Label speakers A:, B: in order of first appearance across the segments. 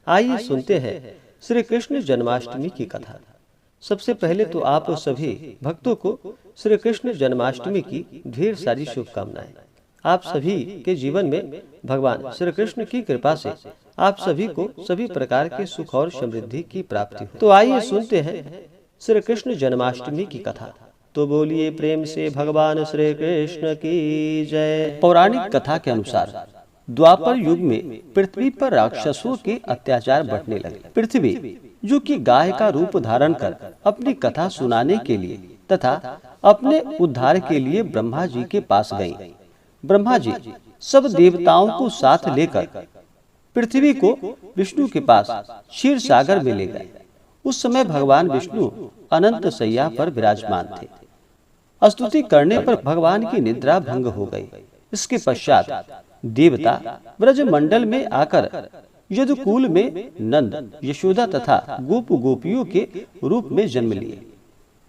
A: आइए सुनते हैं श्री कृष्ण जन्माष्टमी की कथा। सबसे पहले तो आप सभी भक्तों को श्री कृष्ण जन्माष्टमी की ढेर सारी शुभकामनाएं। आप सभी के जीवन में भगवान श्री कृष्ण की कृपा से आप सभी को सभी प्रकार के सुख और समृद्धि की प्राप्ति हो। तो आइए सुनते हैं श्री कृष्ण जन्माष्टमी की कथा। तो बोलिए प्रेम से भगवान श्री कृष्ण की जय। पौराणिक कथा के अनुसार द्वापर युग में पृथ्वी पर राक्षसों के अत्याचार बढ़ने लगे। पृथ्वी जो कि गाय का रूप धारण कर अपनी कथा सुनाने के लिए तथा अपने उद्धार के लिए ब्रह्मा जी के पास गई। ब्रह्मा जी सब देवताओं को साथ लेकर पृथ्वी को विष्णु के पास क्षीर सागर में ले गए। उस समय भगवान विष्णु अनंत शैया पर विराजमान थे। स्तुति करने पर भगवान की निद्रा भंग हो गई। इसके पश्चात देवता ब्रज मंडल में आकर यदुकुल में नंद, यशोदा तथा गोप गोपियों के रूप में जन्म लिए।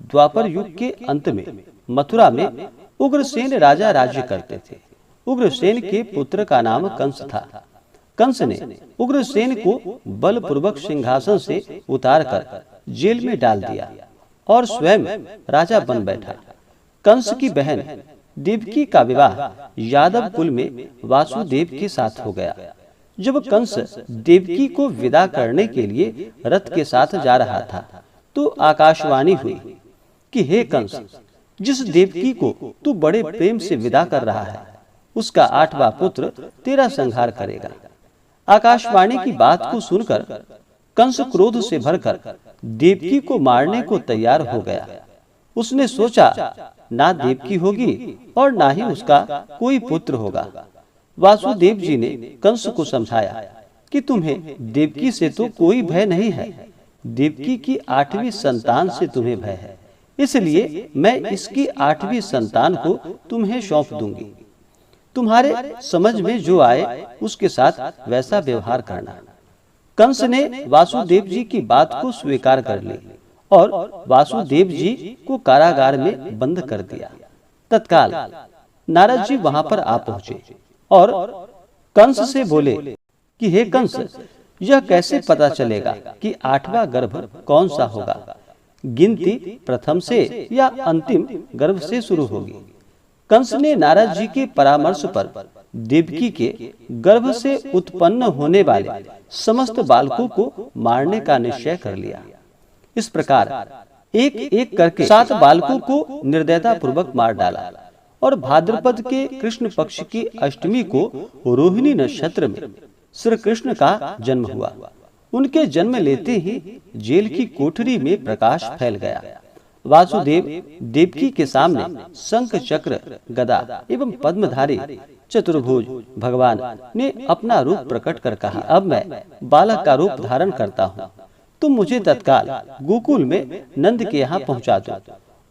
A: द्वापर युग के अंत में मथुरा में उग्रसेन राजा राज्य करते थे। उग्रसेन के पुत्र का नाम कंस था। कंस ने उग्रसेन को बलपूर्वक सिंहासन से उतारकर जेल में डाल दिया और स्वयं राजा बन बैठा। कंस की बहन देवकी का विवाह यादव कुल में वासुदेव के साथ हो गया। जब कंस देवकी को विदा करने के लिए रथ के साथ जा रहा था तो आकाशवाणी हुई कि हे कंस, जिस देवकी को तू बड़े प्रेम से विदा कर रहा है उसका 8वां पुत्र तेरा संहार करेगा। आकाशवाणी की बात को सुनकर कंस क्रोध से भरकर देवकी को मारने को तैयार हो गया। उसने सोचा ना देवकी होगी और ना ही उसका कोई पुत्र होगा। वासुदेव जी ने कंस को समझाया कि तुम्हें देवकी से तो कोई भय नहीं है, देवकी की 8वीं संतान से तुम्हें भय है, इसलिए मैं इसकी 8वीं संतान को तुम्हें सौंप दूंगी। तुम्हारे समझ में जो आए उसके साथ वैसा व्यवहार करना। कंस ने वासुदेव जी की बात को स्वीकार कर ली और वासुदेव जी को कारागार में बंद कर दिया। तत्काल नारद जी वहां पर आ पहुंचे और कंस से बोले कि हे कंस, यह कैसे पता चलेगा कि 8वां गर्भ कौन सा होगा? गिनती प्रथम से या अंतिम गर्भ से शुरू होगी। कंस ने नारद जी के परामर्श पर देवकी के गर्भ से उत्पन्न होने वाले समस्त बालकों को मारने का निश्चय कर लिया। इस प्रकार एक एक करके 7 बालकों को निर्दयता पूर्वक मार डाला और भाद्रपद के कृष्ण पक्ष की अष्टमी को रोहिणी नक्षत्र में श्री कृष्ण का जन्म हुआ। उनके जन्म लेते ही जेल की कोठरी में प्रकाश फैल गया। वासुदेव देवकी के सामने शंख, चक्र, गदा एवं पद्मधारी चतुर्भुज भगवान ने अपना रूप प्रकट कर कहा, अब मैं बालक का रूप धारण करता हूँ। तुम मुझे तत्काल गोकुल में नंद के यहाँ पहुँचा दो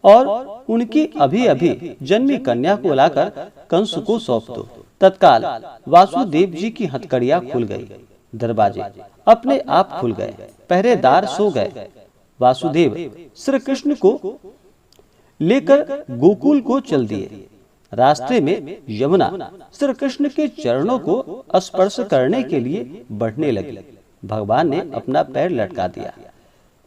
A: और उनकी अभी अभी जन्मी कन्या को लाकर कंस को सौंप दो। तत्काल वासुदेव जी की हथकड़ियाँ खुल गई, दरवाजे अपने आप खुल गए, पहरेदार सो गए। वासुदेव श्री कृष्ण को लेकर गोकुल को चल दिए। रास्ते में यमुना श्री कृष्ण के चरणों को स्पर्श करने के लिए बढ़ने लगी। भगवान ने अपना पैर लटका दिया।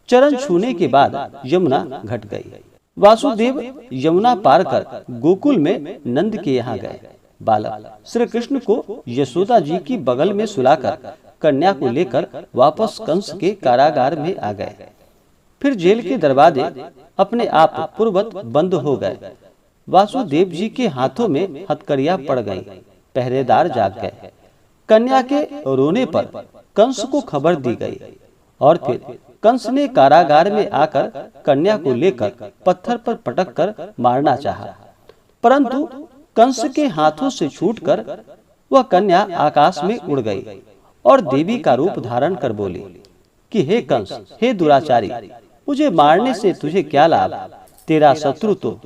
A: चरण छूने के बाद यमुना घट गई। वासुदेव यमुना पार कर गोकुल में नंद के यहाँ गए। बालक श्री कृष्ण को यशोदा जी की बगल में सुलाकर कन्या को लेकर वापस कंस के कारागार में आ गए। फिर जेल के दरवाजे अपने आप पूर्ववत बंद हो गए। वासुदेव जी के हाथों में हथकड़ियां पड़ गईं। पहरेदार जाग गए। कन्या के रोने पर कंस को खबर दी गई और फिर कंस ने कारागार में आकर कन्या को लेकर पत्थर पर पटक कर मारना चाहा, परंतु कंस के हाथों से छूटकर वह कन्या आकाश में उड़ गई और देवी का रूप धारण कर बोली कि हे कंस, हे दुराचारी, मुझे मारने से तुझे क्या लाभ? तेरा शत्रु तो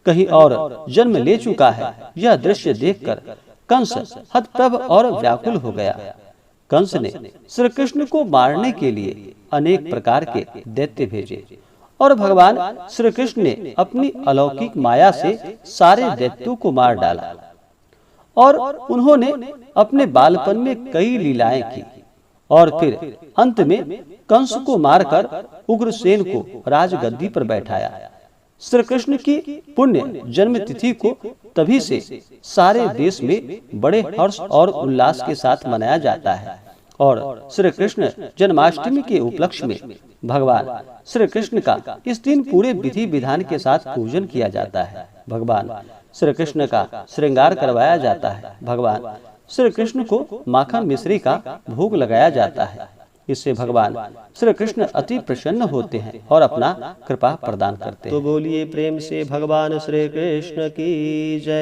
A: कहीं और जन्म ले चुका है। यह दृश्य देखकर कंस हतप्रभ और व्याकुल हो गया। कंस ने श्री कृष्ण को मारने के लिए अनेक प्रकार के दैत्य भेजे और भगवान श्री कृष्ण ने अपनी अलौकिक माया से सारे दैत्यों को मार डाला और उन्होंने अपने बालपन में कई लीलाएं की और फिर अंत में कंस को मारकर उग्रसेन को राजगद्दी पर बैठाया। श्री कृष्ण की पुण्य जन्म तिथि को तभी से सारे देश में बड़े हर्ष और उल्लास के साथ मनाया जाता है और श्री कृष्ण जन्माष्टमी के उपलक्ष्य में भगवान श्री कृष्ण का इस दिन पूरे विधि विधान के साथ पूजन किया जाता है। भगवान श्री कृष्ण का श्रृंगार करवाया जाता है। भगवान श्री कृष्ण को माखन मिश्री का भोग लगाया जाता है। इससे भगवान श्री कृष्ण अति प्रसन्न होते हैं और अपना कृपा प्रदान करते हैं। तो बोलिए प्रेम से भगवान श्री कृष्ण की जय।